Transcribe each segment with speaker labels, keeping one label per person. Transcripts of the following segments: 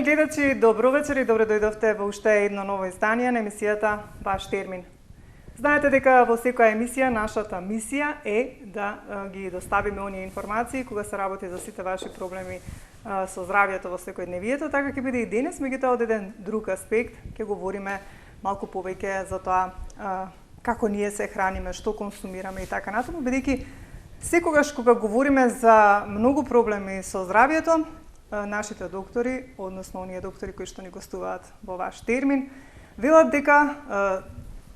Speaker 1: гледачи, добро вечер и добро дојдовте во уште едно ново издание на емисијата Ваш термин. Знаете дека во секоја емисија нашата мисија е да ги доставиме оние информации кога се работи за сите ваши проблеми со здравјето во секојдневието, така ќе биде и денес, меѓутоа од еден друг аспект ќе говориме малку повеќе за тоа како ние се храниме, што консумираме и така натаму, бидејќи секогаш кога говориме за многу проблеми со здравјето, нашите доктори, односно оние доктори кои што ни гостуваат во Ваш термин, велат дека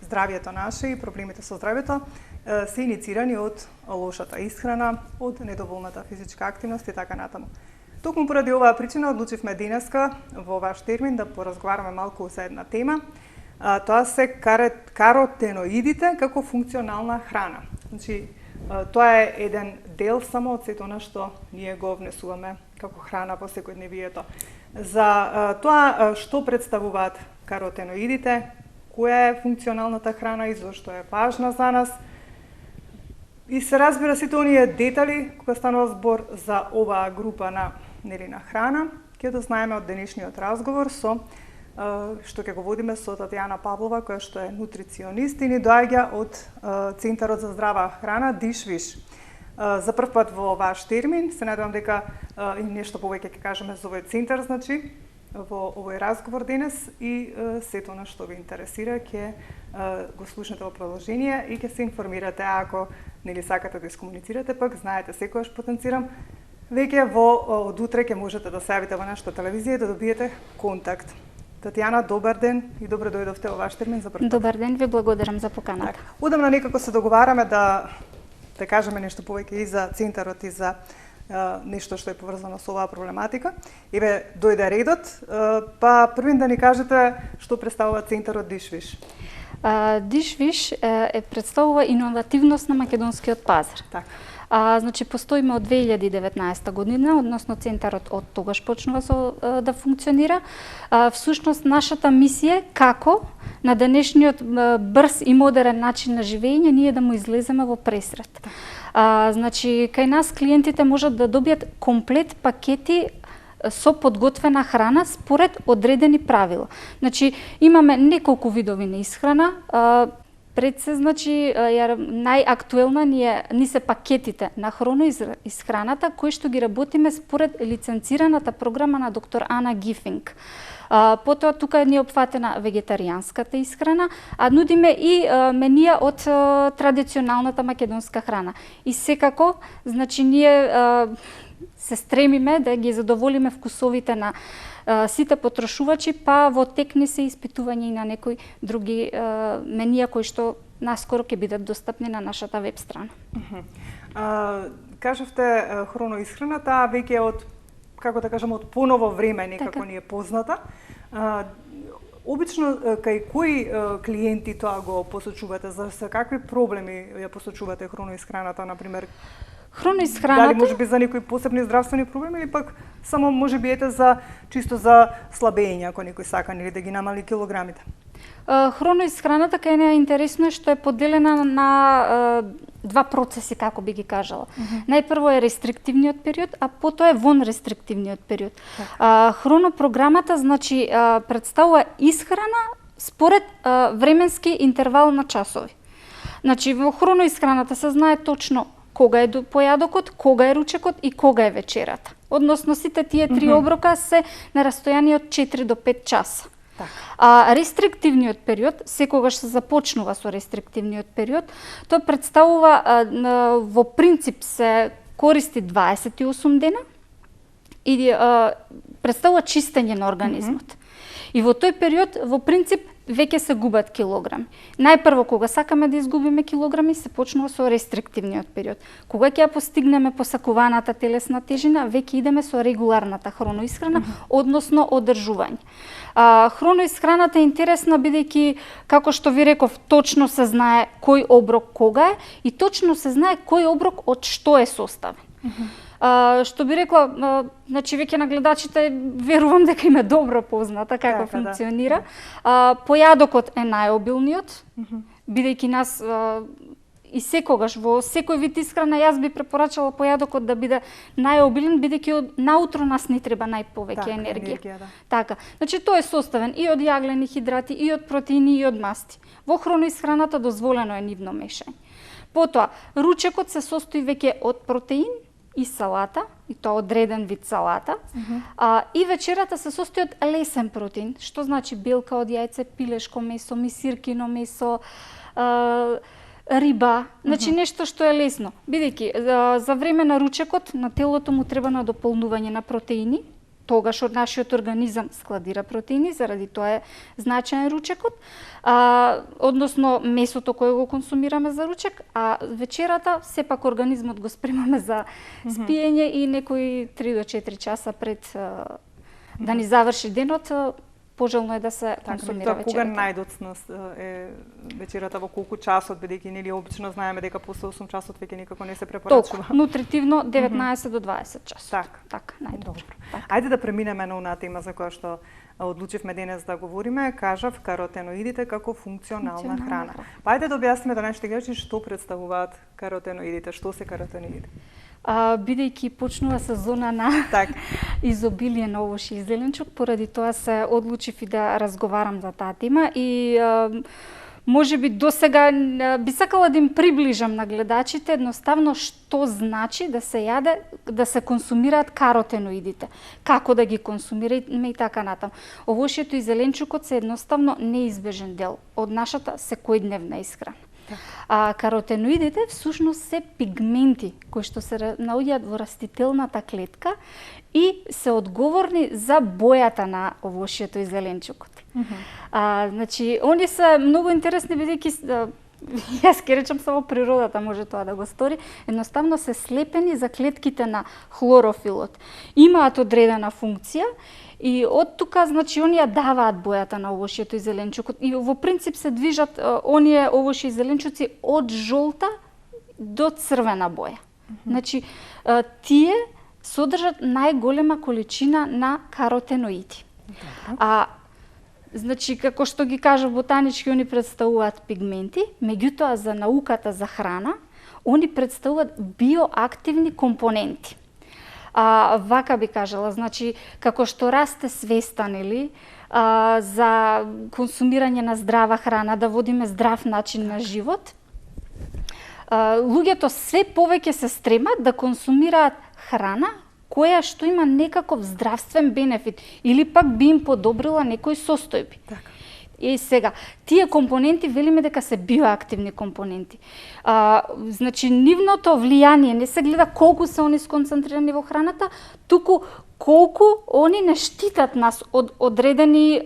Speaker 1: здравјето наше и проблемите со здравјето се иницирани од лошата исхрана, од недоволната физичка активност и така натаму. Токму поради оваа причина одлучивме денеска во Ваш термин да поразговараме малку за една тема. Тоа се каротеноидите како функционална храна. Значи, тоа е еден дел само од сето она што ние го внесуваме како храна во секојдневието. За тоа што представуваат каротеноидите, која е функционалната храна и зошто е важна за нас, и се разбира сите оние детали кога станува збор за оваа група на храна, ќе дознаеме од денешниот разговор што ќе го водиме со Татјана Павлова, која што е нутриционист и ни доаѓа од Центарот за здрава храна Дишвиш. За прв пат во Ваш термин, се надевам дека и нешто повеќе ќе кажеме за овој центар, значи, во овој разговор денес и сето на што ви интересира ќе го слушнете во продолжение и ќе се информирате ако нели сакате да искомуницирате, пак знаете, секогаш потенцирам, веќе од утре ќе можете да се јавите во нашата телевизија и да добиете контакт. Татјана, добар ден и добро дојдовте во Ваш термин за прв пат.
Speaker 2: Добар ден, ви благодарам за поканата.
Speaker 1: Одамна некако се договараме да кажеме нешто повеќе и за центарот и за нешто што е поврзано со оваа проблематика. Еве, дојде редот, па првин да ни кажете што представува центарот Дишвиш.
Speaker 2: Дишвиш представува иновативност на македонскиот пазар.
Speaker 1: Така.
Speaker 2: Значи, постоиме од 2019 година, односно центарот од тогаш почнува да функционира. Всушност, нашата мисија е како на денешниот брз и модерен начин на живење ние да му излеземе во пресрет. Значи, кај нас клиентите можат да добијат комплет пакети со подготвена храна според одредени правила. Значи, имаме неколку видови на исхрана. Пред се, значи, најактуелна ни се пакетите на хроноисхраната, кои што ги работиме според лиценцираната програма на доктор Ана Гифинг. Потоа тука ни е опфатена вегетаријанската исхрана, а нудиме и менија од традиционалната македонска храна. И секако, значи, ние се стремиме да ги задоволиме вкусовите на сите потрошувачи, па во тек ни се испитување и на некои други менија кои што наскоро ќе бидат достапни на нашата веб страна.
Speaker 1: Кажавте хроноисхраната, веќе од, како да кажам, од поново време некако ни е позната. Обично кај кои клиенти тоа го посочувате? За какви проблеми ја посочувате хроноисхраната, например?
Speaker 2: Хроноисхраната?
Speaker 1: Дали може би за некои посебни здравствени проблеми или пак само може би ете чисто за слабење, ако некој сака или да ги намали килограмите?
Speaker 2: Хроноисхраната кај неа интересно е што е поделена на два процеси, како би ги кажала. Најпрво е рестриктивниот период, а потоа е вон рестриктивниот период. Хронопрограмата, значи, представува исхрана според временски интервал на часови. Значи, во хроноисхраната се знае точно кога е појадокот, кога е ручекот и кога е вечерата. Односно, сите тие три оброка се на растојание од 4 до 5 часа. Рестриктивниот период, секогаш се започнува со рестриктивниот период, тој представува, во принцип се користи 28 дена и представува чистење на организмот. И во тој период, во принцип, веќе се губат килограми. Најпрво, кога сакаме да изгубиме килограми, се почнува со рестриктивниот период. Кога ќе ја постигнеме посакуваната телесна тежина, веќе идеме со регуларната хроноисхрана, односно одржување. Хроноисхраната е интересна бидејќи, како што ви реков, точно се знае кој оброк кога е и точно се знае кој оброк од што е составен. Што би рекла, значи веќе на гледачите верувам дека им е добро позната како функционира. Појадокот е најобилниот, бидејќи нас и секогаш во секој вид исхрана јас би препорачала појадокот да биде најобилен, бидејќи наутро нас не треба најповеќе енергија.
Speaker 1: Да.
Speaker 2: Така. Значи тој е составен и од јаглени хидрати, и од протеини, и од масти. Во хроноисхраната дозволено е нивно мешање. Потоа, ручекот се состои веќе од протеин и салата, и тоа одреден вид салата. И вечерата се состои од лесен протеин, што значи белка од јајце, пилешко месо, мисиркино месо, риба, значи нешто што е лесно. Бидејќи за време на ручекот на телото му треба на дополнување на протеини, тогаш од нашиот организам складира протеини, заради тоа е значаен ручекот, односно месото кое го консумираме за ручек, а вечерата сепак организмот го спремаме за спиење и некои 3 до 4 часа пред да ни заврши денот, пожелно е да се консумира вечерата.
Speaker 1: Кога најдоцна е вечерата, во колку часот, бидејќи нели обично знаеме дека после 8 часот веќе никако не се препорачува.
Speaker 2: Толку, нутритивно 19 до 20 часот.
Speaker 1: Така,
Speaker 2: најдобро.
Speaker 1: Ајде да преминеме на онаа тема за која што одлучивме денес да говориме, кажав каротеноидите како функционална храна. Па ајде да објасниме да нашите гледачи што представуваат каротеноидите, што се каротеноиди.
Speaker 2: Бидејќи почнува сезона на изобилие на овошје и зеленчук, поради тоа се одлучив и да разговарам за таа тема и можеби досега би сакала да им приближам на гледачите едноставно што значи да се јаде, да се консумираат каротеноидите, како да ги консумираме и така натаму. Овошјето и зеленчукот се едноставно неизбежен дел од нашата секојдневна исхрана. Каротеноидите всушност се пигменти кои што се наоѓаат во растителната клетка и се одговорни за бојата на овошјето и зеленчукот. Значи, они се многу интересни бидејќи јас ке речам само природата може тоа да го стори, едноставно се слепени за клетките на хлорофилот. Имаат одредена функција и од тука, значи, оние даваат бојата на овошјето и зеленчукот. И во принцип се движат оние овошји и зеленчуци од жолта до црвена боја. Значи, тие содржат најголема количина на каротеноиди. Значи, како што ги кажа ботанички, они представуваат пигменти, меѓутоа за науката за храна, они представуваат биоактивни компоненти. Вака би кажала, значи, како што расте свеста, нели, за консумирање на здрава храна, да водиме здрав начин на живот, луѓето све повеќе се стремат да консумираат храна која што има некаков здравствен бенефит или пак би им подобрила некои состојби. И сега, тие компоненти велиме дека се биоактивни компоненти. Значи, нивното влијание не се гледа колку се они сконцентрирани во храната, туку колку они не штитат нас од одредени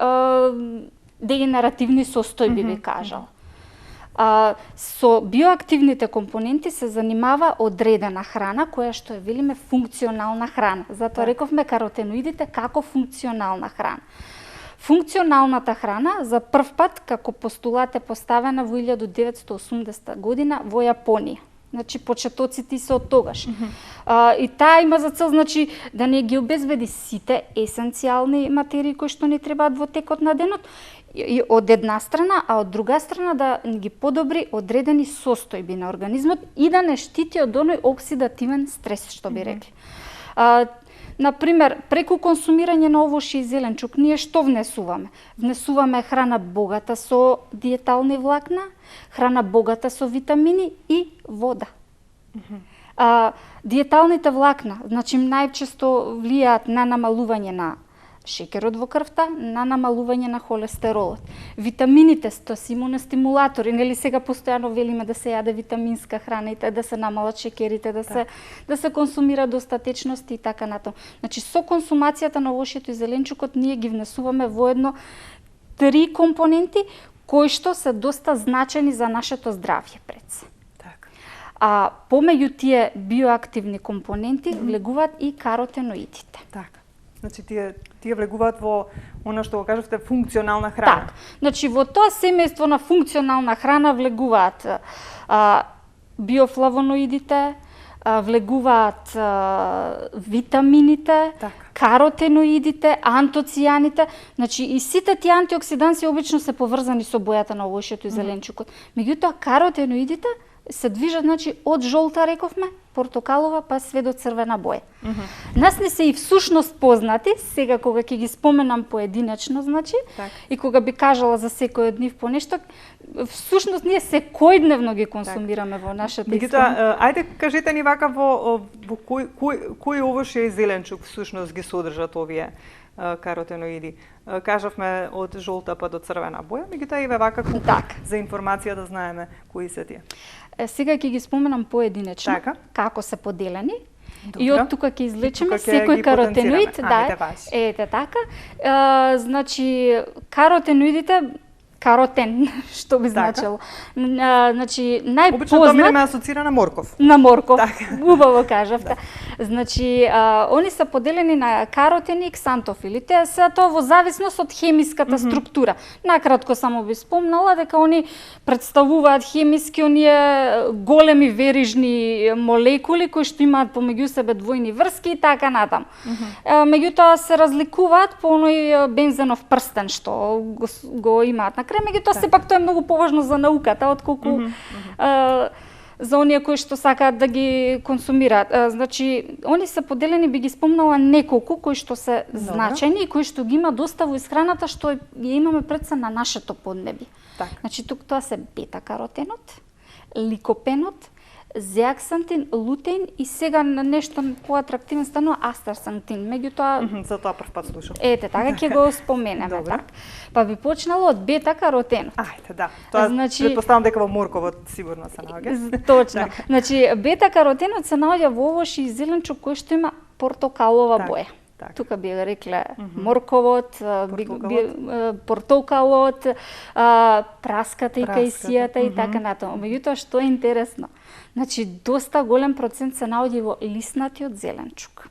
Speaker 2: дегенеративни состојби, би кажал. Со биоактивните компоненти се занимава одредена храна, која што е, велиме, функционална храна. Затоа рековме каротеноидите како функционална храна. Функционалната храна за прв пат како постулат е поставена во 1980 година во Јапонија. Значи, почетоците се од тогаш. И таа има за цел, значи, да не ги обезбеди сите есенцијални материи кои што ни требаат во текот на денот, и од една страна, а од друга страна да ги подобри одредени состојби на организмот и да не штити од оној оксидативен стрес, што би рекли. Например, преку консумирање на овошје и зеленчук, ние што внесуваме? Внесуваме храна богата со диетални влакна, храна богата со витамини и вода. Диеталните влакна, значи, најчесто влијаат на намалување на шекерот во крвта, на намалување на холестеролот. Витамините се имуностимулатори, нели сега постојано велиме да се јаде витаминска храна и да се намалат шекерите, да се консумира достатечност и така натаму. Значи, со консумацијата на овошјето и зеленчукот ние ги внесуваме воедно 3 компоненти кои што се доста значени за нашето здравје пред се. Помеѓу тие биоактивни компоненти влегуваат и каротеноидите.
Speaker 1: Значи, тие влегуваат во она што го кажавте функционална храна.
Speaker 2: Значи, во тоа семејство на функционална храна влегуваат биофлавоноидите, влегуваат витамините, каротеноидите, антоцијаните, значи и сите тие антиоксиданси обично се поврзани со бојата на овошјето и зеленчукот. Меѓутоа, каротеноидите се движат, значи, од жолта, рековме, портокалова, па све до црвена боја. Нас не се и всушност познати, сега кога ќе ги споменам поединечно, значи, и кога би кажала за секој од нив по нешто, всушност ние секојдневно ги консумираме во нашата
Speaker 1: историја. Ајде, кажете ни вака во кој овошје и зеленчук всушност ги содржат овие каротеноиди. Кажавме од жолта па до црвена боја, меѓутоа и вака за информација да знаеме кои се тие.
Speaker 2: Сега ќе ги споменам поединечно, како се поделени.
Speaker 1: Добро.
Speaker 2: И од тука ќе извлечеме секој каротеноид, ете така. Значи каротеноидите, каротен, што би значило. Значи најпознат
Speaker 1: обично тоа ми асоцира на морков.
Speaker 2: На морков. Убаво кажавте. Значи они се поделени на каротени и ксантофили. Те се тоа во зависност од хемиската структура. Накратко само би спомнала дека они представуваат хемиски оние големи верижни молекули кои што имаат помеѓу себе двојни врски и така натаму. Меѓутоа се разликуваат по оној бензенов прстен што го имаат на крај, меѓутоа сепак тоа е многу поважно за науката отколку за оние кои што сакаат да ги консумираат. Значи, они се поделени, би ги спомнала неколку кои што се значајни и кои што ги има доста во исхраната што ја имаме пред се на нашето поднебие. Значи, тук тоа се бета-каротенот, ликопенот, зеаксантин, лутеин и сега на нешто поатрактивен станува астарсантин. Меѓутоа
Speaker 1: за тоа прв пат слушам.
Speaker 2: Ете, така ќе го споменеме, така. Па би почнала од бета-каротенот.
Speaker 1: Ајде, да. Тоа претпоставам дека во морковот сигурно се наоѓа.
Speaker 2: Точно. Значи, бета-каротенот се наоѓа во овош и зеленчук кој што има портокалова боја. Тука би рекле морковот, портокалот, праската и кајсијата и така натаму. Меѓутоа што е интересно, значи доста голем процент се наоѓа во лиснатиот зеленчук.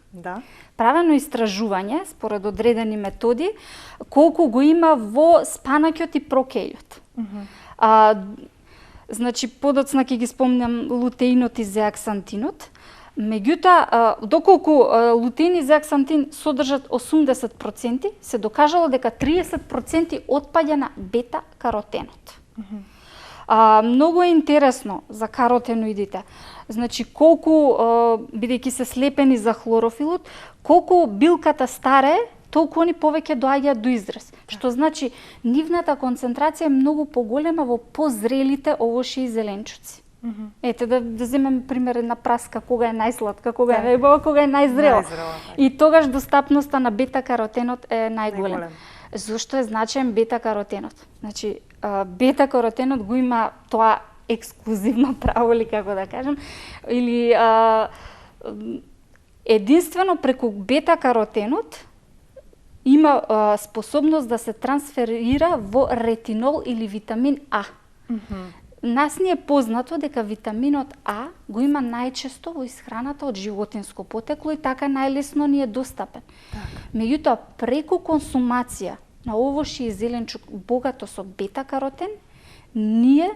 Speaker 2: Правено истражување според одредени методи колку го има во спанаќот и прокејот. Значи подоцна ќе ги спомнам лутеинот и зеаксантинот. Меѓутоа, доколку лутеин и зеаксантин содржат 80%, се докажало дека 30% отпаѓа на бета-каротенот. Многу е интересно за каротеноидите. Значи, колку, бидејќи се слепени за хлорофилот, колку билката старее, толку они повеќе доаѓаат до израз. Што значи, нивната концентрација е многу поголема во позрелите овошји и зеленчуци. Ете, да земеме пример на праска, кога е најсладка, кога е најбава, кога е најзрела. И тогаш достапноста на бета-каротенот е најголем. Зошто е значаен бета-каротенот? Значи, бета-каротенот го има тоа ексклузивно право, или како да кажем, или единствено преку бета-каротенот има способност да се трансферира во ретинол или витамин А. Нас ни е познато дека витаминот А го има најчесто во исхраната од животинско потекло и така најлесно ни е достапен. Меѓутоа, преку консумација на овошји и зеленчук богато со бета-каротен, ние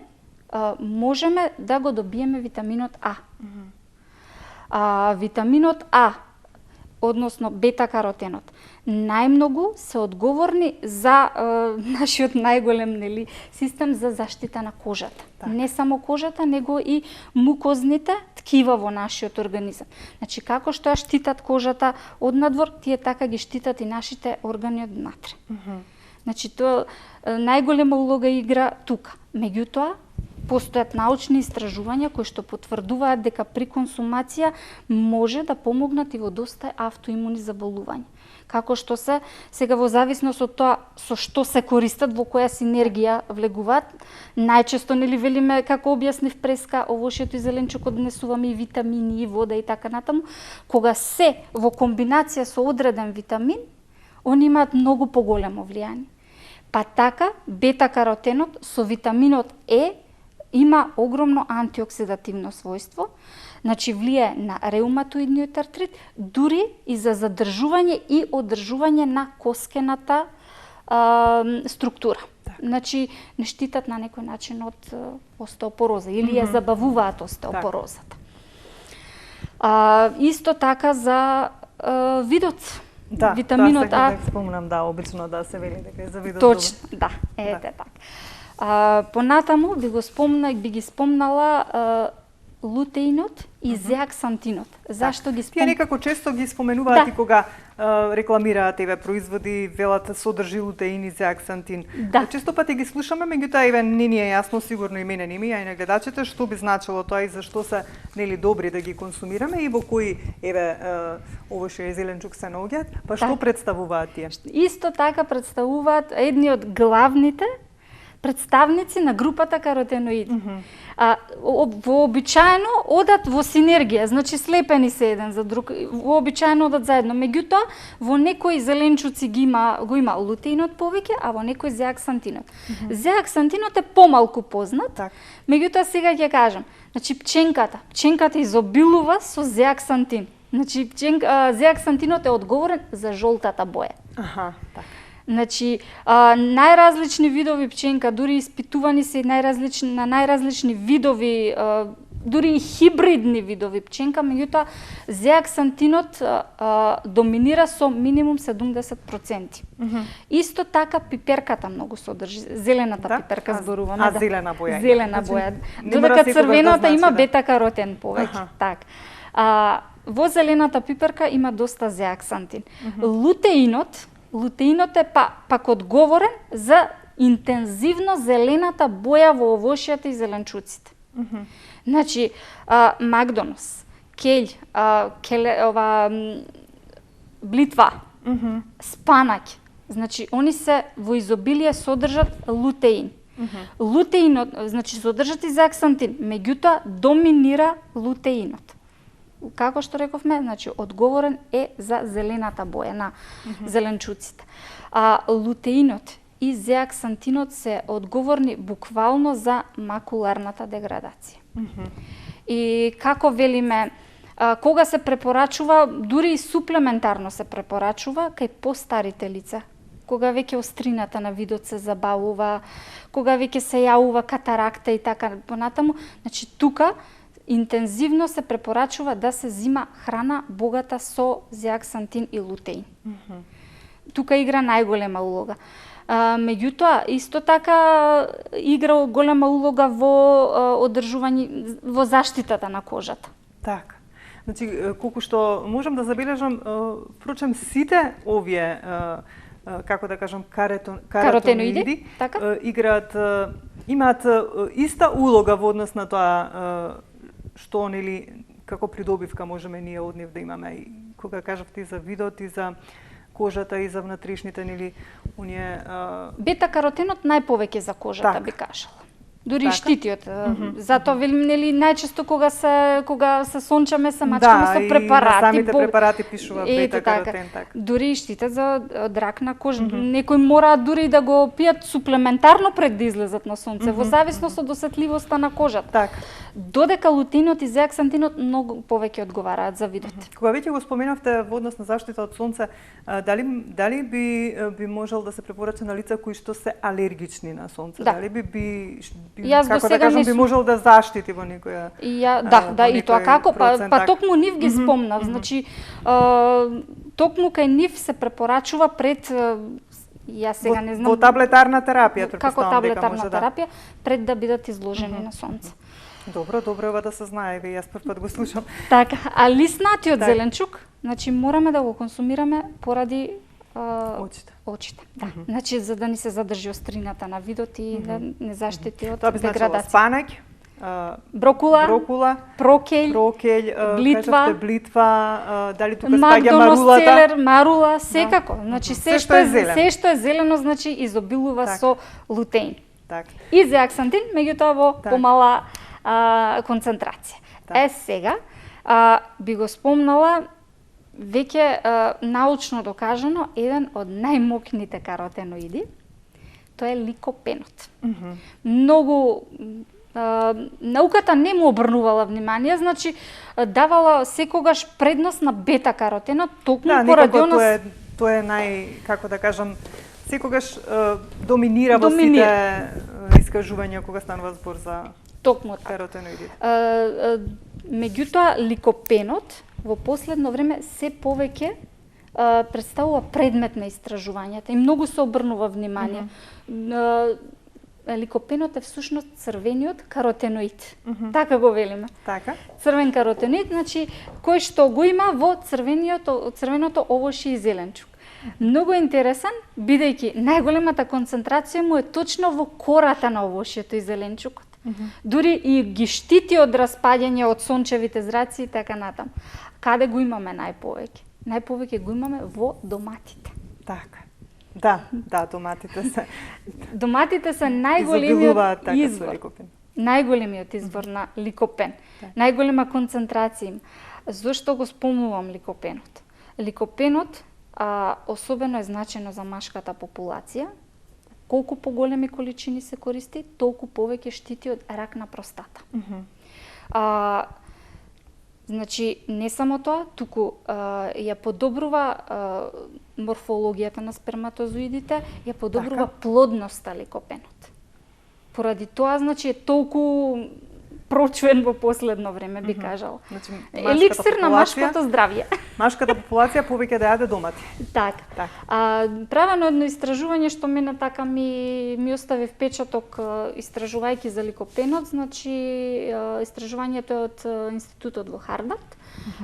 Speaker 2: можеме да го добиеме витаминот А. Витаминот А, односно бета-каротенот, најмногу се одговорни за нашиот најголем систем за заштита на кожата. Не само кожата, него и мукозните ткива во нашиот организам. Значи, како што ја штитат кожата од надвор, тие така ги штитат и нашите органи од внатре. Значи, тоа најголема улога игра тука. Меѓутоа, постојат научни истражувања кои што потврдуваат дека при консумација може да помогнат и во доста автоимуни заболувања. Како што се, сега во зависност од тоа со што се користат, во која синергија влегуваат, најчесто велиме, како објаснив преска, овошјето и зеленчукот однесуваме и витамини, и вода и така натаму, кога се во комбинација со одреден витамин, они имаат многу поголемо влијание. Па така, бета-каротенот со витаминот Е има огромно антиоксидативно својство, значи влијае на реуматоидниот артрит, дури и за задржување и одржување на коскената структура. Значи, не штитат на некој начин од остеопороза или ја забавуваат остеопорозата. Исто така за видот. Витаминот А.
Speaker 1: Да, спомнам, да, обично да се вели дека е за видот.
Speaker 2: Точно, да, ете така. Понатаму би ги спомнала лутеинот и зеаксантинот. Зашто ги
Speaker 1: Тие некако често ги споменуваат и кога рекламираат еве производи, велат содржи лутеин и зеаксантин.
Speaker 2: Да.
Speaker 1: Често пати ги слушаме, меѓутоа еве не ни е јасно, сигурно и мене не ми, а и на гледачите, што би значило тоа и зашто се нели добри да ги консумираме и во кои еве овошје зеленчук се наоѓаат, па што представуваат тие?
Speaker 2: Исто така представуваат едни од главните представници на групата каротеноиди. Вообичаено одат во синергија, значи слепени се еден за друг, вообичаено одат заедно. Меѓутоа, во некои зеленчуци го има лутеинот повеќе, а во некои зеаксантинот. Зеаксантинот е помалку познат, меѓутоа сега ќе кажам. Значи пченката изобилува со зеаксантин. Значи зеаксантинот е одговорен за жолтата боја.
Speaker 1: Така.
Speaker 2: Значи, најразлични видови пченка, дури испитувани се на најразлични видови, дури и хибридни видови пченка, меѓутоа зеаксантинот доминира со минимум 70%. Исто така пиперката многу содржи, зелената пиперка зборуваме.
Speaker 1: Зелена боја.
Speaker 2: Зелена боја. Додека црвената има бета-каротен повеќе. Така. Во зелената пиперка има доста зеаксантин. Лутеинот е пак одговорен за интензивно зелената боја во овошјата и зеленчуците. Значи, Макдонос, келј, блитва, спанаќ, значи, они се во изобилие содржат лутеин. Лутеинот, значи, содржат и зеаксантин, меѓутоа доминира лутеинот. Како што рековме, значи одговорен е за зелената боја на зеленчуците. Лутеинот и зеаксантинот се одговорни буквално за макуларната деградација. И како велиме, кога се препорачува, дури и суплементарно се препорачува кај постарите лица, кога веќе острината на видот се забавува, кога веќе се јавува катаракта и така понатаму, значи тука интензивно се препорачува да се зима храна богата со зеаксантин и лутеин. Тука игра најголема улога. Меѓутоа, исто така игра голема улога во одржување, во заштитата на кожата.
Speaker 1: Така. Значи, колку што можам да забележам, впрочем, сите овие, како да кажам, каротеноиди играат, имаат иста улога во однос на тоа што нели како придобивка можеме ние од нив да имаме. И кога кажавте за видот и за кожата и за внатрешните нели оние
Speaker 2: бета-каротенот најповеќе за кожата би кажала. Дури и штитиот. Затоа велим нели најчесто кога се сончаме се мачкаме со препарати.
Speaker 1: Да, и самите препарати пишува бета-каротен така.
Speaker 2: Дури и штитат за рак на кожа. Некои мораат дури да го пијат суплементарно пред да излезат на сонце, во зависност од осетливоста на кожата.
Speaker 1: Така.
Speaker 2: Додека лутеинот и зеаксантинот многу повеќе одговараат за видот.
Speaker 1: Кога веќе го споменавте во однос на заштита од сонце, дали би можел да се препорача на лица кои што се алергични на сонце? Дали како да кажам, би можел да заштити во некоја...
Speaker 2: Да, и тоа како? Па токму нив ги спомнав. Значи, токму кај нив се препорачува пред... Јас сега не знам...
Speaker 1: Во таблетарна терапија,
Speaker 2: како таблетарна терапија, пред да бидат изложени на сонце.
Speaker 1: Добро ова да се знае, јас прв пат го слушам.
Speaker 2: Така, а лиснатиот зеленчук, значи мораме да го консумираме поради очите. Да. Значи за да ни се задржи острината на видот и да не заштити од деградација.
Speaker 1: Спанаќ,
Speaker 2: брокула, прокеј,
Speaker 1: блитва, дали тука спаѓа марулата?
Speaker 2: Марула, секако. Значи се што е зелено, значи изобилува со лутеин. И зеаксантин, меѓутоа во помала концентрација. Сега би го спомнала веќе научно докажано еден од најмокните каротеноиди, тоа е ликопенот. Многу науката не му обрнувала внимание, значи давала секогаш предност на бета-каротенот, токму поради онос...
Speaker 1: Тоа е како да кажам, секогаш доминира во сите искажувања кога станува збор за каротеноиди.
Speaker 2: Меѓутоа, ликопенот во последно време се повеќе представува предмет на истражувањата и многу се обрнува внимание. ликопенот е всушност црвениот каротеноид. Така го велиме.
Speaker 1: Така.
Speaker 2: Црвен каротеноид, значи кој што го има во црвеното овошје и зеленчук. Многу интересен, бидејќи најголемата концентрација му е точно во кората на овошјето и зеленчукот. Дури и ги штити од распаѓање од сончевите зраци и така натаму. Каде го имаме најповеќе? Најповеќе го имаме во доматите.
Speaker 1: Така. Да, доматите се.
Speaker 2: Доматите се најголемиот
Speaker 1: така
Speaker 2: извор. Најголемиот извор на ликопен. Најголема концентрација им. Зошто го спомнувам ликопенот? Ликопенот особено е значено за машката популација. Колку поголеми количини се користи, толку повеќе штити од рак на простата. Значи, не само тоа, туку ја подобрува морфологијата на сперматозоидите, ја подобрува плодноста ликопенот. Поради тоа, значи, е толку прочуен во последно време, би кажал.
Speaker 1: Значи,
Speaker 2: еликсир на машкото здравје.
Speaker 1: Машката популација повеќе да јаде домати.
Speaker 2: Така. Правено едно истражување што мене така ми остави впечаток истражувајќи за ликопенот, значи истражувањето е од институтот во Харвард.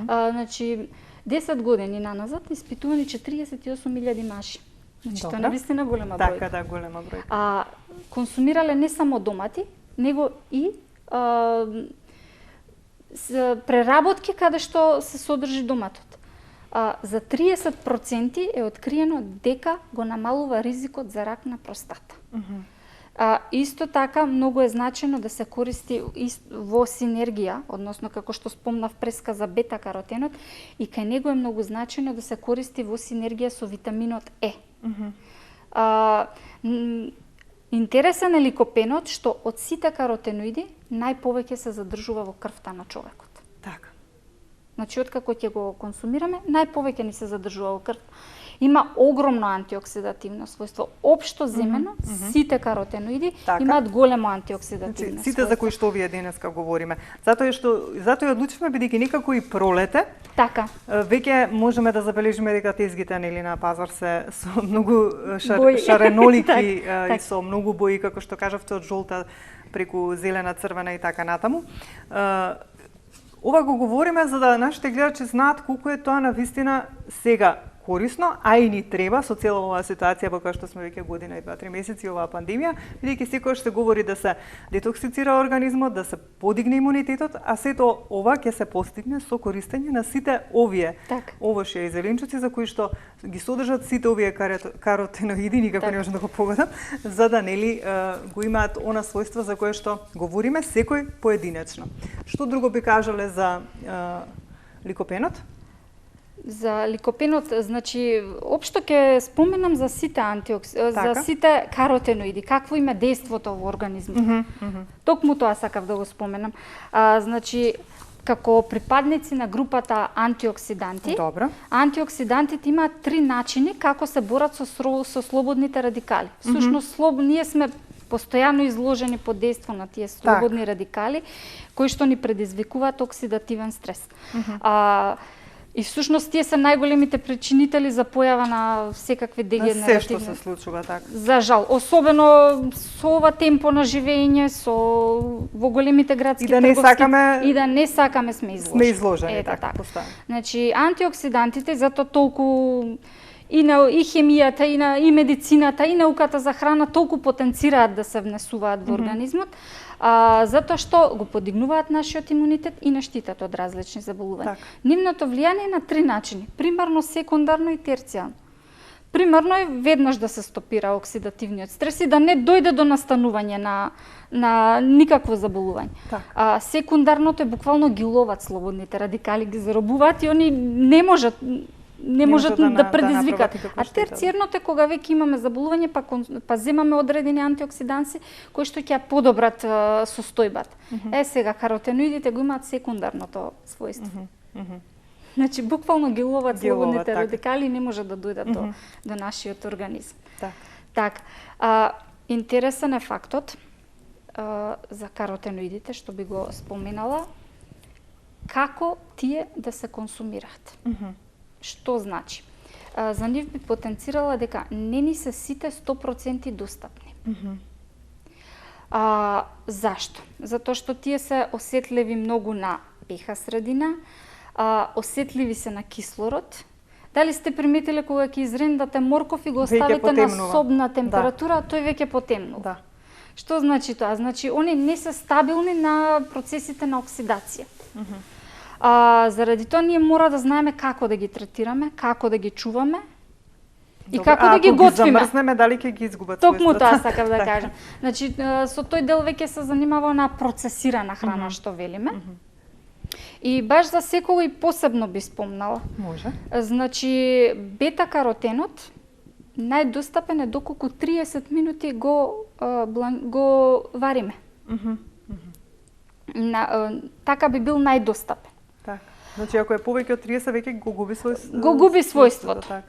Speaker 2: Значи 10 години наназад испитувани 48.000 маши. Значи тоа е навистина голема бројка.
Speaker 1: Така, голема бројка.
Speaker 2: Консумирале не само домати, него и преработки каде што се содржи доматот. За 30% е откриено дека го намалува ризикот за рак на простата. Исто така, многу е значено да се користи во синергија, односно како што спомнав преска за бета-каротенот, и кај него е многу значено да се користи во синергија со витаминот Е. Интересен е ликопенот што од сите каротеноиди најповеќе се задржува во крвта на човекот.
Speaker 1: Така.
Speaker 2: Значи, откако ќе го консумираме, најповеќе ни се задржува во крвта. Има огромно антиоксидативно својство. Општо земено, сите каротеноиди имаат големо антиоксидативно
Speaker 1: сите
Speaker 2: својство.
Speaker 1: за кои што овие денеска говориме. Затоа ја одлучивме, бидејќи некако и пролете,
Speaker 2: така,
Speaker 1: веќе можеме да забележиме дека тезгите нели на пазар се со многу шаренолики и со многу бои, како што кажавте, од жолта преку зелена, црвена и така натаму. Ова го говориме за да нашите гледачи знаат колку е тоа навистина сега корисно, а и ни треба со цела оваа ситуација во која што сме веќе година и 2-3 месеци оваа пандемија, бидејќи секогаш се говори да се детоксицира организмот, да се подигне имунитетот, а сето ова ќе се постигне со користење на сите овие овошја и зеленчуци за кои што ги содржат сите овие каротеноиди, никако не можам да го погодам, за да нели го имаат она својства за кое што говориме секој поединечно. Што друго би кажале за ликопенот?
Speaker 2: За ликопенот, значи, општо ќе споменам за сите за сите каротеноиди, какво има дејството во организмот. Токму тоа сакав да го споменам. Значи, како припадници на групата антиоксиданти, антиоксидантите имаат 3 начини како се борат со слободните радикали. Всушност, ние сме постојано изложени под дејство на тие слободни радикали, кои што ни предизвикуваат оксидативен стрес. И всушност тие се најголемите причинители за појава на секакви дегенеративни.
Speaker 1: Се што се случува така.
Speaker 2: За жал, особено со ова темпо на живење, во големите градски
Speaker 1: трговски
Speaker 2: и да не сакаме сме
Speaker 1: изложени. Така.
Speaker 2: Значи антиоксидантите затоа толку и хемијата, и медицината, и науката за храна толку потенцираат да се внесуваат во организмот, затоа што го подигнуваат нашиот имунитет и не штитат од различни заболувања. Нивното влијание е на 3 начини: примарно, секундарно и терцијално. Примарно е веднаш да се стопира оксидативниот стрес и да не дојде до настанување на никакво заболување. Секундарното е буквално ги ловат слободните радикали, ги заробуваат и они не можат да предизвикат. А терцијерното е кога веќе имаме заболување, па земаме одредени антиоксиданси кои што ќе подобрат состојбата. Сега каротеноидите го имаат секундарното својство. Значи буквално ги ловат слободните радикали и не можат да дојдат до нашиот организм. Интересен е фактот за каротеноидите што би го споменала, како тие да се консумираат. Што значи? За нив би потенцирала дека не ни се сите 100% достапни. Зашто? Затоа што тие се осетливи многу на pH средина, осетливи се на кислород. Дали сте приметиле кога ќе изрендате морков и го оставите на собна температура, тој веќе потемнува.
Speaker 1: Да.
Speaker 2: Што значи тоа? Значи, они не се стабилни на процесите на оксидација. Заради тоа ние мора да знаеме како да ги третираме, како да ги чуваме и како да ги готвиме.
Speaker 1: Ако ги замрзнеме, дали ќе ги изгубат својствата?
Speaker 2: Токму тоа сакав да кажам. Значи, со тој дел веќе се занимава на процесирана храна, што велиме. И баш за секој посебно би спомнала.
Speaker 1: Може.
Speaker 2: Значи, бета-каротенот најдостапен е доколку 30 минути го вариме. Така би бил најдостапен.
Speaker 1: Така. Значи, ако е повеќе од 30, веќе го губи својството.
Speaker 2: Го губи својството.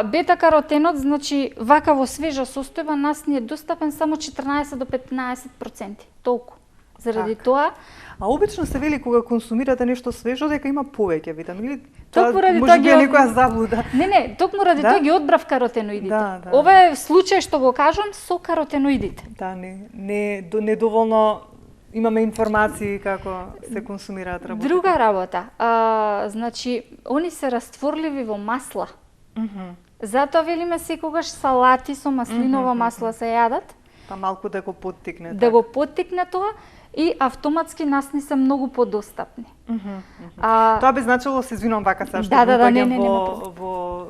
Speaker 2: Бета-каротенот, значи, вака во свежа состојба нас ни е достапен само 14 до 15%. Толку. Заради тоа.
Speaker 1: А обично се вели кога консумирате нешто свежо дека има повеќе витамини.
Speaker 2: Токму ради
Speaker 1: може би е некоја заблуда.
Speaker 2: Не, токму ради тоа ги одбрав каротеноидите. Ова е случај што го кажам со каротеноидите.
Speaker 1: Да, недоволно имаме информации како се консумираат работите.
Speaker 2: Друга работа, значи, они се растворливи во масла. Затоа велиме секогаш салати со маслинова масла се јадат.
Speaker 1: Па малку да го поттикне.
Speaker 2: Да го поттикне тоа и автоматски нас ни се многу подостапни.
Speaker 1: Тоа би значило, се извинувам вака сега што во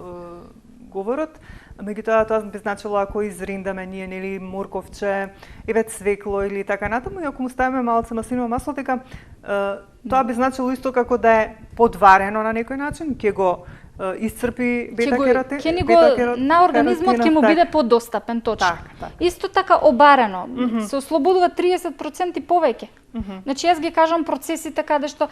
Speaker 1: говорот, меѓутоа тоа би значило ако изриндаме ние нели морковче, еве цвекло или така натаму и ако му ставиме малце маслиново масло, дека тоа би значило исто како да е подварено на некој начин, ќе го исцрпи бета-каротен.
Speaker 2: На организмот ќе му биде подостапен, точно. Исто така обарено, се ослободува 30% повеќе. Значи јас ги кажам процесите каде што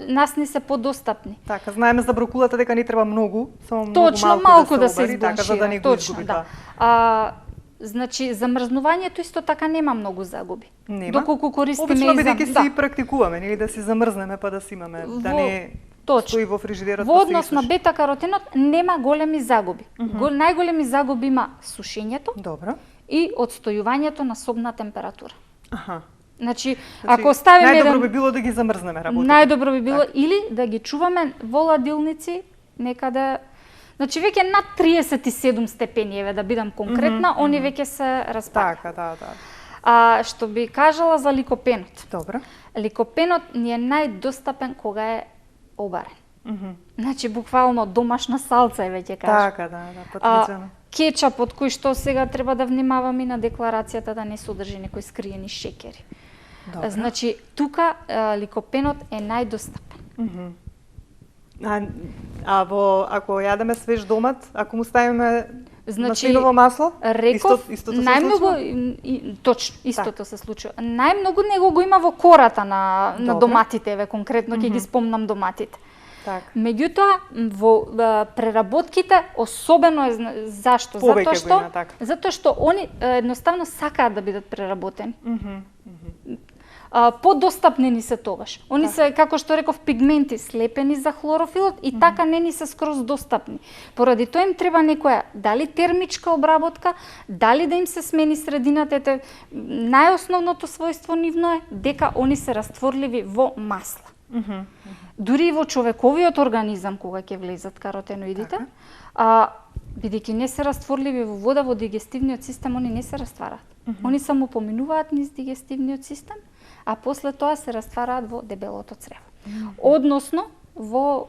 Speaker 2: нас не се подостапни.
Speaker 1: Така, знаеме за брокулата дека не треба многу, само
Speaker 2: точно, малку да се
Speaker 1: избаланшира, така за да не го изгуби
Speaker 2: тоа. Значи, замрзнувањето исто така нема многу загуби.
Speaker 1: Нема.
Speaker 2: Доколку користиме
Speaker 1: обично бидејќи си практикуваме, или да си замрзнеме па да си имаме, да не стои во фрижидерот.
Speaker 2: Во однос на бета-каротенот нема големи загуби. Најголеми загуби има сушењето.
Speaker 1: Добро.
Speaker 2: И одстојувањето на собна температура.
Speaker 1: Аха.
Speaker 2: Значи, ако ставиме
Speaker 1: најдобро би било да ги замрзнеме работите.
Speaker 2: Најдобро би било или да ги чуваме во ладилници некаде. Значи веќе над 37 степени, еве да бидам конкретна, они веќе се распаѓаат.
Speaker 1: Така, да.
Speaker 2: Што би кажала за ликопенот.
Speaker 1: Добро.
Speaker 2: Ликопенот ни е најдостапен кога е обарен. Значи буквално домашна салца е веќе кажа.
Speaker 1: Така, да, патриджано.
Speaker 2: Кетчап од кој што сега треба да внимаваме на декларацијата да не содржи некои скриени шекери.
Speaker 1: Добро.
Speaker 2: Значи тука ликопенот е најдостапен.
Speaker 1: Ако јадеме свеж домат, ако му ставиме маслиново масло,
Speaker 2: реков,
Speaker 1: истото се
Speaker 2: најмногу точно, истото се случува. Најмногу него го има во кората на доматите, еве конкретно ќе ги спомнам доматите. Меѓутоа во преработките особено е зашто? Затоа што они едноставно сакаат да бидат преработени. Подостапни ни се тогаш. Они се, како што реков, пигменти слепени за хлорофилот и така не ни се скроз достапни. Поради тоа им треба некоја дали термичка обработка, дали да им се смени средината. Најосновното својство нивно е дека они се растворливи во масла. Дури и во човековиот организам кога ќе влезат каротеноидите, бидејќи не се растворливи во вода, во дигестивниот систем они не се раствараат. Они само поминуваат низ дигестивниот систем, а после тоа се раствараат во дебелото црево. Односно во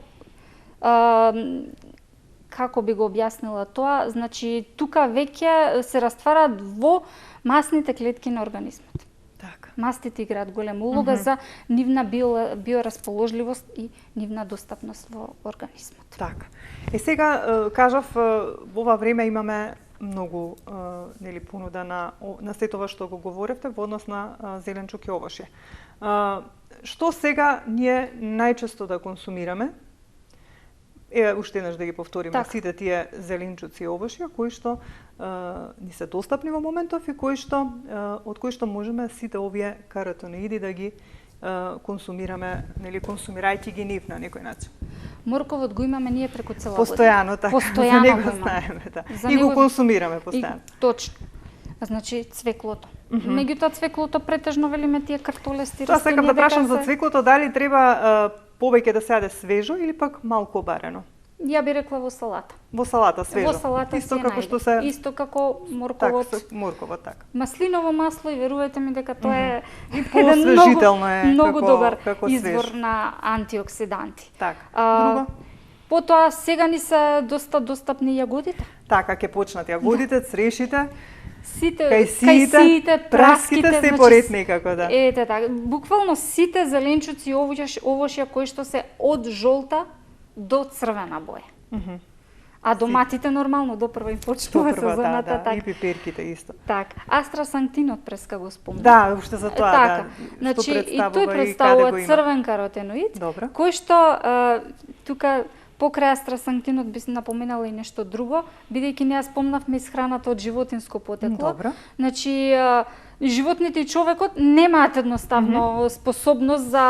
Speaker 2: како би го објаснила тоа, значи тука веќе се раствараат во масните клетки на организмот. Мастите играат голема улога за нивна биорасположливост и нивна достапност во организмот.
Speaker 1: Така. Сега кажав, во ова време имаме многу нели понуда на сето ова што го говоревте во однос на зеленчук и овошје. Што сега ние најчесто да консумираме? Уште еднаш да ги повториме сите тие зеленчуци и овошја кои што ни се достапни во моментов и од кои што можеме сите овие каротеноиди да ги консумираме, нели консумирајќи ги нив на некој начин.
Speaker 2: Морковот го имаме ние преку цела година.
Speaker 1: Постојано, така.
Speaker 2: Постојано
Speaker 1: го знаеме, да. И го консумираме постојано.
Speaker 2: Точно. Значи цвеклото. Меѓутоа цвеклото претежно велиме тие картолести
Speaker 1: Тоа сакам да прашам за
Speaker 2: се...
Speaker 1: цвеклото, дали треба повеќе да се јаде свежо или пак малку обарено?
Speaker 2: Ја би рекла во салата.
Speaker 1: Во салата свежо.
Speaker 2: Во салата
Speaker 1: исто
Speaker 2: си
Speaker 1: како што се
Speaker 2: исто како морковот.
Speaker 1: Так, морковот така.
Speaker 2: Маслиново масло и верувате ми дека тоа е
Speaker 1: И поосвежително е
Speaker 2: многу добар
Speaker 1: како
Speaker 2: извор
Speaker 1: свеж.
Speaker 2: на антиоксиданти.
Speaker 1: Така.
Speaker 2: Друго? Потоа сега ни се доста достапни јагодите.
Speaker 1: Така ќе почнат јагодите, црешите,
Speaker 2: Сите
Speaker 1: кајсиите, праските се поред некако, да.
Speaker 2: Ете така, буквално сите зеленчуци и овошја кои што се од жолта до црвена боја. А доматите нормално допрва им почнува сезоната,
Speaker 1: така. И пиперките исто.
Speaker 2: Так, астрасантинот преска го спомна.
Speaker 1: Да, уште за тоа,
Speaker 2: така.
Speaker 1: да.
Speaker 2: Значи и тој
Speaker 1: каде
Speaker 2: представува
Speaker 1: го има.
Speaker 2: црвен каротеноид,
Speaker 1: Добро.
Speaker 2: кој што тука покрај астрасантинот би се напоменала и нешто друго, бидејќи ние спомнавме исхраната од животинско потекло.
Speaker 1: Добро.
Speaker 2: Значи животните и човекот немаат едноставно способност за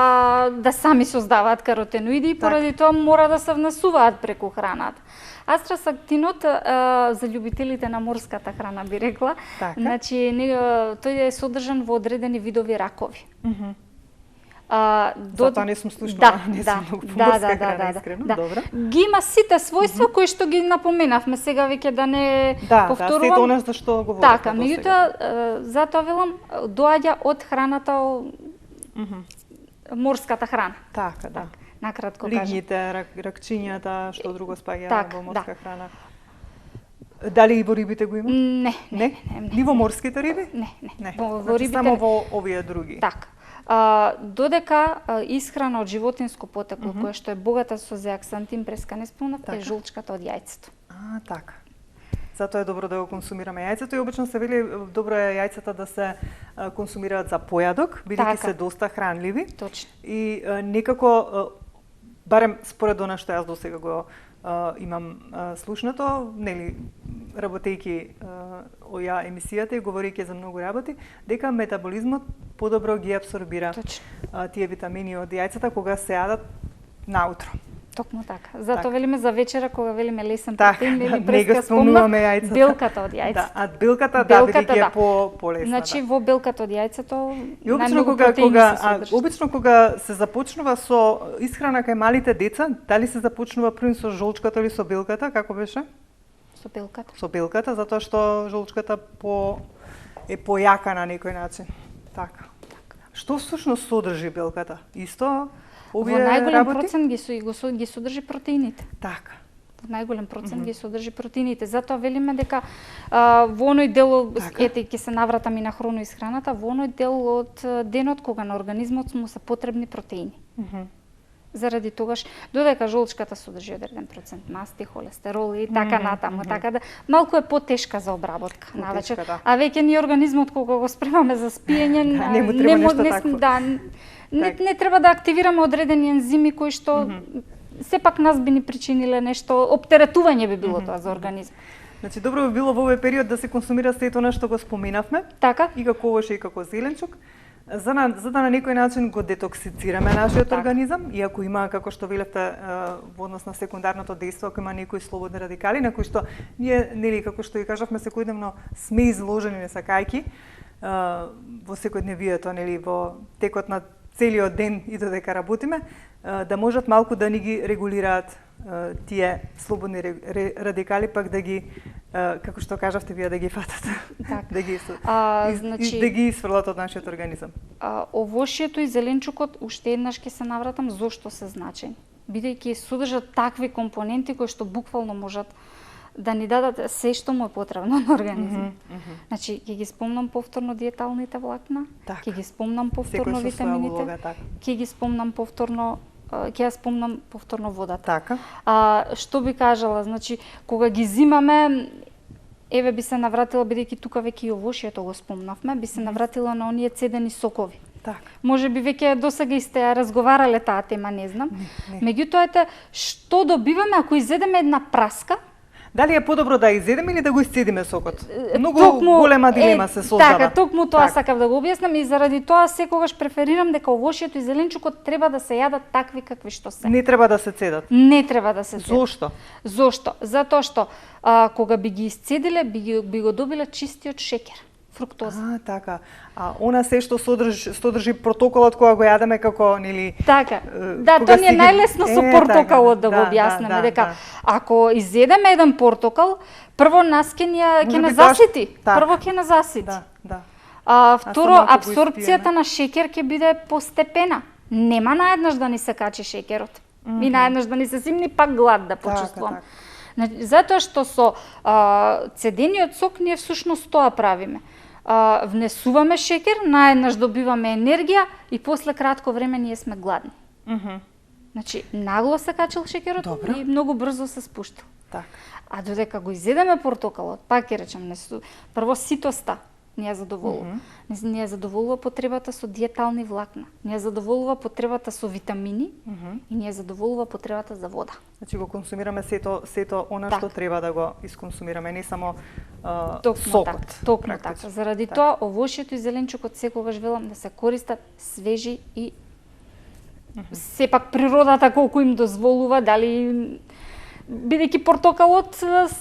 Speaker 2: да сами создаваат каротеноиди и поради тоа мора да се внесуваат преку храната. Астрасантинот за љубителите на морската храна би рекла,
Speaker 1: Така.
Speaker 2: значи тој е содржан во одредени видови ракови.
Speaker 1: Затоа не сум слушнала, не сум многу поморска храна, искрено. Добро.
Speaker 2: Ги има сите својства кои што ги напоменавме, сега веќе да не повторувам.
Speaker 1: Да, сето она за што говоревме.
Speaker 2: Така, меѓутоа затоа велам доаѓа од храната морската храна.
Speaker 1: Така, да.
Speaker 2: Накратко кажам.
Speaker 1: Лигните, ракчињата, што друго спаѓа
Speaker 2: така,
Speaker 1: во морска храна. Дали и во рибите го има?
Speaker 2: Не.
Speaker 1: Ни во морските риби?
Speaker 2: Не.
Speaker 1: Во
Speaker 2: Во рибите
Speaker 1: само во овие други.
Speaker 2: Така. Додека исхрана од животинско потекло, која што е богата со зеаксантин, преска не спомнав, е жолчката од јајцето.
Speaker 1: Така. Затоа е добро да го консумираме јајцето и обично се вели добро е јајцата да се консумираат за појадок, бидејќи се доста хранливи.
Speaker 2: Точно.
Speaker 1: И некако барем според она што јас досега го имам слушнато, нели, работејќи оваа емисијата и говорејќи за многу работи, дека метаболизмот подобро ги абсорбира тие витамини од јајцата кога се јадат наутро.
Speaker 2: Токму така. Затоа велиме за вечера кога велиме лесен
Speaker 1: така,
Speaker 2: протеин, или
Speaker 1: преска спомнуваме јајцата.
Speaker 2: Белката од јајцето.
Speaker 1: Да, а белката бидејќи е полесна.
Speaker 2: Значи во белката од јајцето
Speaker 1: и обично обично кога се започнува со исхрана кај малите деца, дали се започнува првим со жолчката или со белката, како беше?
Speaker 2: Со белката.
Speaker 1: Со белката, затоа што жолчката е појака на некој начин. Така. Што всушност содржи белката? Исто овие
Speaker 2: работи? Во најголем
Speaker 1: процент
Speaker 2: ги содржи протеините.
Speaker 1: Така.
Speaker 2: Во најголем процент ги содржи протеините. Затоа велиме дека во оној дел, ете ќе се навратам и на хроноисхраната, во оној дел од денот кога на организмот му се потребни протеини. Заради тогаш, додека жолчката содржи одреден процент масти, холестерол и така натаму, така да малку е потешка за обработка навечер, а веќе ни организмот кога го спремаме за спиење, не треба да активираме одредени ензими кои што сепак нас би ни причиниле нешто, оптеретување би било тоа за организмот.
Speaker 1: Значи добро би било во овој период да се консумира сето она што го споминавме.
Speaker 2: Така.
Speaker 1: И како овоше и како зеленчук. За да на некој начин го детоксицираме нашиот организам, иако има, како што велевте, во однос на секундарното дејство, ако има некои слободни радикали, на кои што ние, нели, како што и кажавме, секојдневно сме изложени несакајки во секојдневието, нели, во текот на целиот ден и додека работиме, да можат малку да ни ги регулираат тие слободни радикали, пак да ги, како што кажавте вие, да ги фатат, да ги исфрлат од нашиот организам.
Speaker 2: Овошјето и зеленчукот, уште еднаш ќе се навратам, зошто се значени? Бидејќи содржат такви компоненти кои што буквално можат да ни дадат се што му е потребно на организмот. Значи, ќе ги спомнам повторно диеталните влакна, ќе ги спомнам повторно витамините, ќе ги спомнам повторно ќе ја спомнам повторно водата.
Speaker 1: Така.
Speaker 2: Што би кажала, значи, кога ги зимаме, еве би се навратила, бидејќи тука веќе и овошјето го спомнавме, би се навратила на оние цедени сокови.
Speaker 1: Така.
Speaker 2: Може би веќе досега и сте ја разговарале таа тема, не знам. Меѓутоа, што добиваме ако изедеме една праска?
Speaker 1: Дали е подобро да изедеме или да го исцедиме сокот? Многу голема дилема се создава.
Speaker 2: Така, токму тоа сакав да го објаснам и заради тоа секогаш преферирам дека овошјето и зеленчукот треба да се јадат такви какви што се.
Speaker 1: Не треба да се цедат.
Speaker 2: Не треба да се цедат.
Speaker 1: Зошто?
Speaker 2: Затоа што кога би ги исцедиле, би го добиле чистиот шеќер. фруктоза.
Speaker 1: Така. А она се што содржи протоколот кога го јадеме како нели.
Speaker 2: Така. Да, тоа ни е најлесно со портокалот да го објаснеме дека ако изедеме еден портокал, прво нас ќе не засити. Прво ќе не засити. Второ, апсорбцијата на шеќер ќе биде постепена. Нема наеднаш да ни се качи шеќерот. И наеднаш да ни се зимни пак глад да почувствувам. Затоа што со цедениот сок ние всушност тоа правиме. Внесуваме шеќер, наеднаш добиваме енергија и после кратко време ние сме гладни. Значи, нагло се качил шеќерот и многу брзо се спуштил. А додека го изедеме портокалот, пак ќе речем, прво ситоста не ја задоволува. Не ја задоволува потребата со диетални влакна. Не ја задоволува потребата со витамини и не ја задоволува потребата за вода.
Speaker 1: Значи го консумираме сето она што треба да го исконсумираме, не само
Speaker 2: сокот. Токму така. Заради тоа овошјето и зеленчукот секогаш велам да се користат свежи и сепак природата колку им дозволува, дали бидејќи портокалот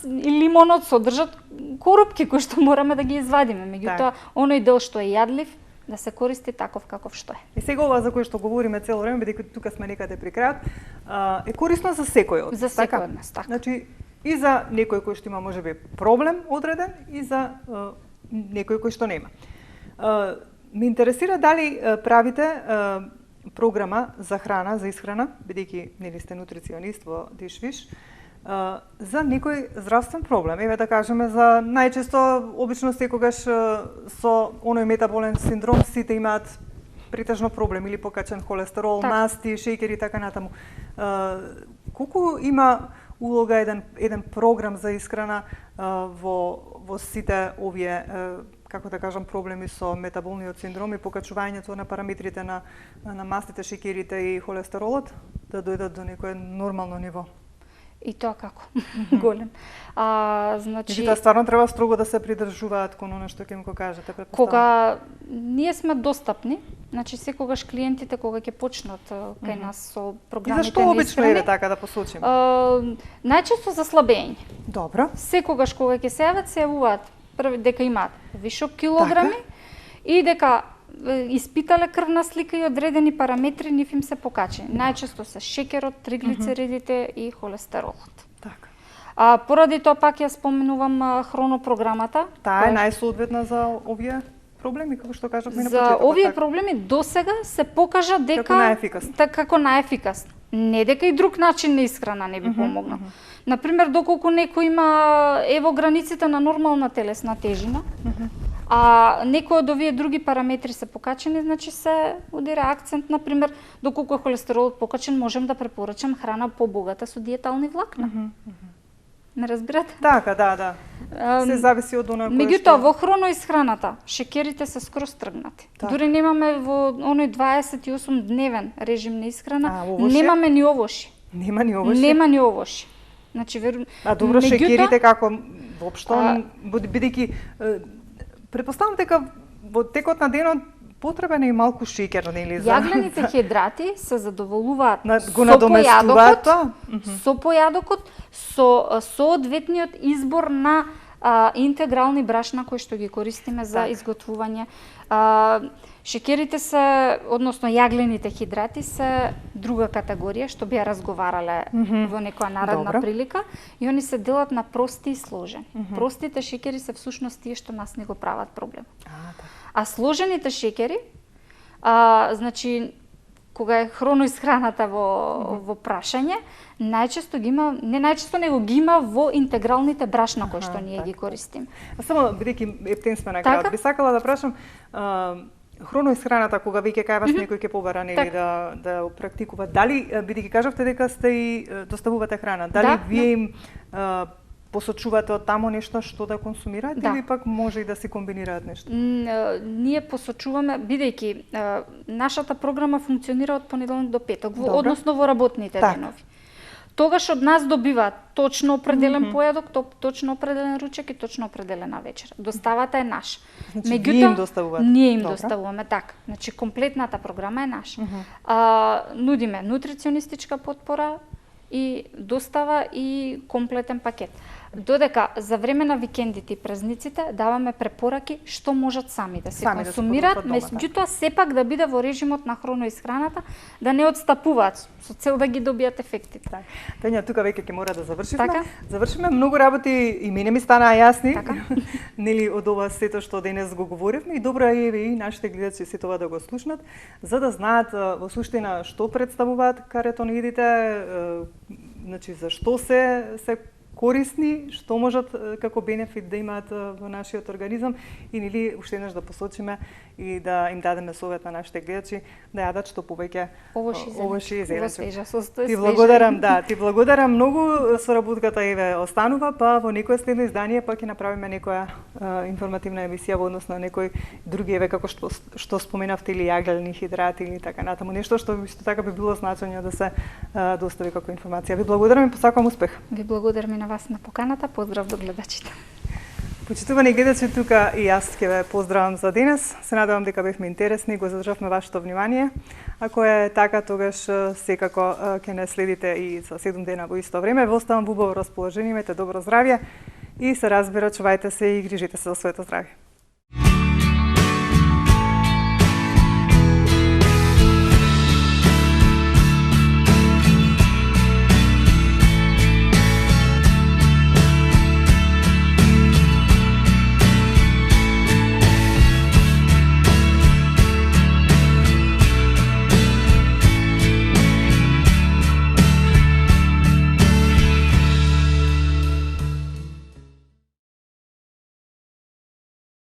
Speaker 2: и лимонот содржат корупки кои што мораме да ги извадиме. Меѓутоа, оној дел што е јадлив, да се користи таков каков што е.
Speaker 1: И сега ова за кој што говориме цело време, бидејќи тука сме некаде при крајот, е корисно за секој од нас.
Speaker 2: За секој од нас, така.
Speaker 1: Значи, и за некој кој што има можеби проблем одреден и за некој кој што нема. Ме интересира дали правите програма за храна, за исхрана, бидејќи нели сте нутриционист во Дишвиш, за некој здравствен проблем. Еве да кажеме за најчесто, обично секогаш со оној метаболен синдром сите имаат претежно проблем или покачен холестерол, масти, шеќер и така натаму. Колку има улога еден програм за исхрана во сите овие како да кажам проблеми со метаболниот синдром и покачувањето на параметрите на мастите, шеќерите и холестеролот да дојдат до некое нормално ниво?
Speaker 2: И тоа како? Голем. Значи,
Speaker 1: тоа стварно треба строго да се придржуваат кон она што ќе им го кажете, претпоставам.
Speaker 2: Кога ние сме достапни, значи секогаш клиентите кога ќе почнат кај нас со програмите.
Speaker 1: И зашто обично е така да посочиме?
Speaker 2: Најчесто за слабење.
Speaker 1: Добро.
Speaker 2: Секогаш кога ќе се јават, се јавуваат први дека имаат вишок килограми и дека испитале крвна слика и одредени параметри нив им се покачени. Најчесто се шеќерот, триглицеридите и холестеролот.
Speaker 1: Така.
Speaker 2: Поради тоа пак ја споменувам хронопрограмата.
Speaker 1: Таа е најсоодветна за овие проблеми, како што кажавме на
Speaker 2: За
Speaker 1: почетокот.
Speaker 2: овие проблеми досега се покажа дека како најефикасно. Не дека и друг начин на исхрана не би помогнал. Например, доколку некој има ево границите на нормална телесна тежина, а некој од овие други параметри се покачени, значи се удира акцент, например, доколку е холестеролот покачен, можем да препорачам храна побогата со диетални влакна. Не разбирате?
Speaker 1: Така, да. Се зависи од она кој
Speaker 2: меѓутоа, во хроноисхраната, шеќерите се скроз тргнати. Дури немаме во оној 28 дневен режим на исхрана, немаме ни овоши.
Speaker 1: Нема ни овоши?
Speaker 2: Нема ни овоши. Значи,
Speaker 1: добро, шеќерите како воопшто, бидејќи претпоставам дека во текот на денот потребен е и малку шеќер, нели?
Speaker 2: Јаглените хидрати се задоволуваат со појадокот, со соодветниот избор на интегрални брашна кои што ги користиме за изготвување. Шеќерите се, односно јаглените хидрати се друга категорија што би ја разговарале во некоја наредна прилика и они се делат на прости и сложени. Простите шеќери се всушност тие што нас не го прават проблем. А сложените шеќери, значи кога е хроноисхраната во прашање, најчесто ги има, не најчесто него ги има во интегралните брашна кои што ние ги користиме.
Speaker 1: А само бидејќи ептен сме на крајот, би сакала да прашам хроноисхраната кога веќе кај вас некој ќе побара нели да практикува, дали бидејќи кажавте дека сте и доставувате храна, дали вие им посочувате од таму нешто што да консумираат или пак може и да се комбинираат нешто?
Speaker 2: Ние посочуваме, бидејќи нашата програма функционира од понеделник до петок, односно во работните денови. Тогаш од нас добиваат точно определен појадок, точно определен ручек и точно определена вечер. Доставата е наша.
Speaker 1: Значи, вие им доставувате?
Speaker 2: Ние им доставуваме, така. Значи, комплетната програма е наша. Нудиме нутриционистичка потпора и достава и комплетен пакет. Додека за време на викендите и празниците даваме препораки што можат сами да се
Speaker 1: Сами да се
Speaker 2: консумираат,
Speaker 1: подготват дома,
Speaker 2: меѓутоа сепак да биде во режимот на хроноисхраната, да не одстапуваат со цел да ги добијат ефектите.
Speaker 1: Так. Тања, тука веќе ќе мора да завршиме.
Speaker 2: Така.
Speaker 1: Завршиме многу работи и мене ми станаа јасни.
Speaker 2: Така.
Speaker 1: Нели од ова сето што денес го говоревме и добро е и нашите гледачи се тоа да го слушнат, за да знаат во суштина што представуваат каротиноидите, значи зашто се корисни, што можат како бенефит да имаат во нашиот организам и нели уште еднаш да посочиме и да им дадеме совет на нашите гледачи да јадат што повеќе овошје и зеленчук.
Speaker 2: Во свежа состојба.
Speaker 1: Ти благодарам, да, ти благодарам многу, соработката еве останува, па во некое следно издание па ќе направиме некоја информативна емисија во однос на некои други еве како што споменавте или јаглени хидрати или така натаму, нешто што исто така би било значање да се достави како информација. Ви благодарам и посакувам успех.
Speaker 2: Ви благодарам и на вас на поканата. Поздрав до гледачите.
Speaker 1: Почитувани гледачи, тука и јас ќе ве поздравам за денес. Се надевам дека бевме интересни и го задржавме вашето внимание. Ако е така, тогаш секако ќе не следите и за 7 дена во исто време. Ве оставам во убаво расположение, имете добро здравје и се разбира, чувајте се и грижите се за своето здравје.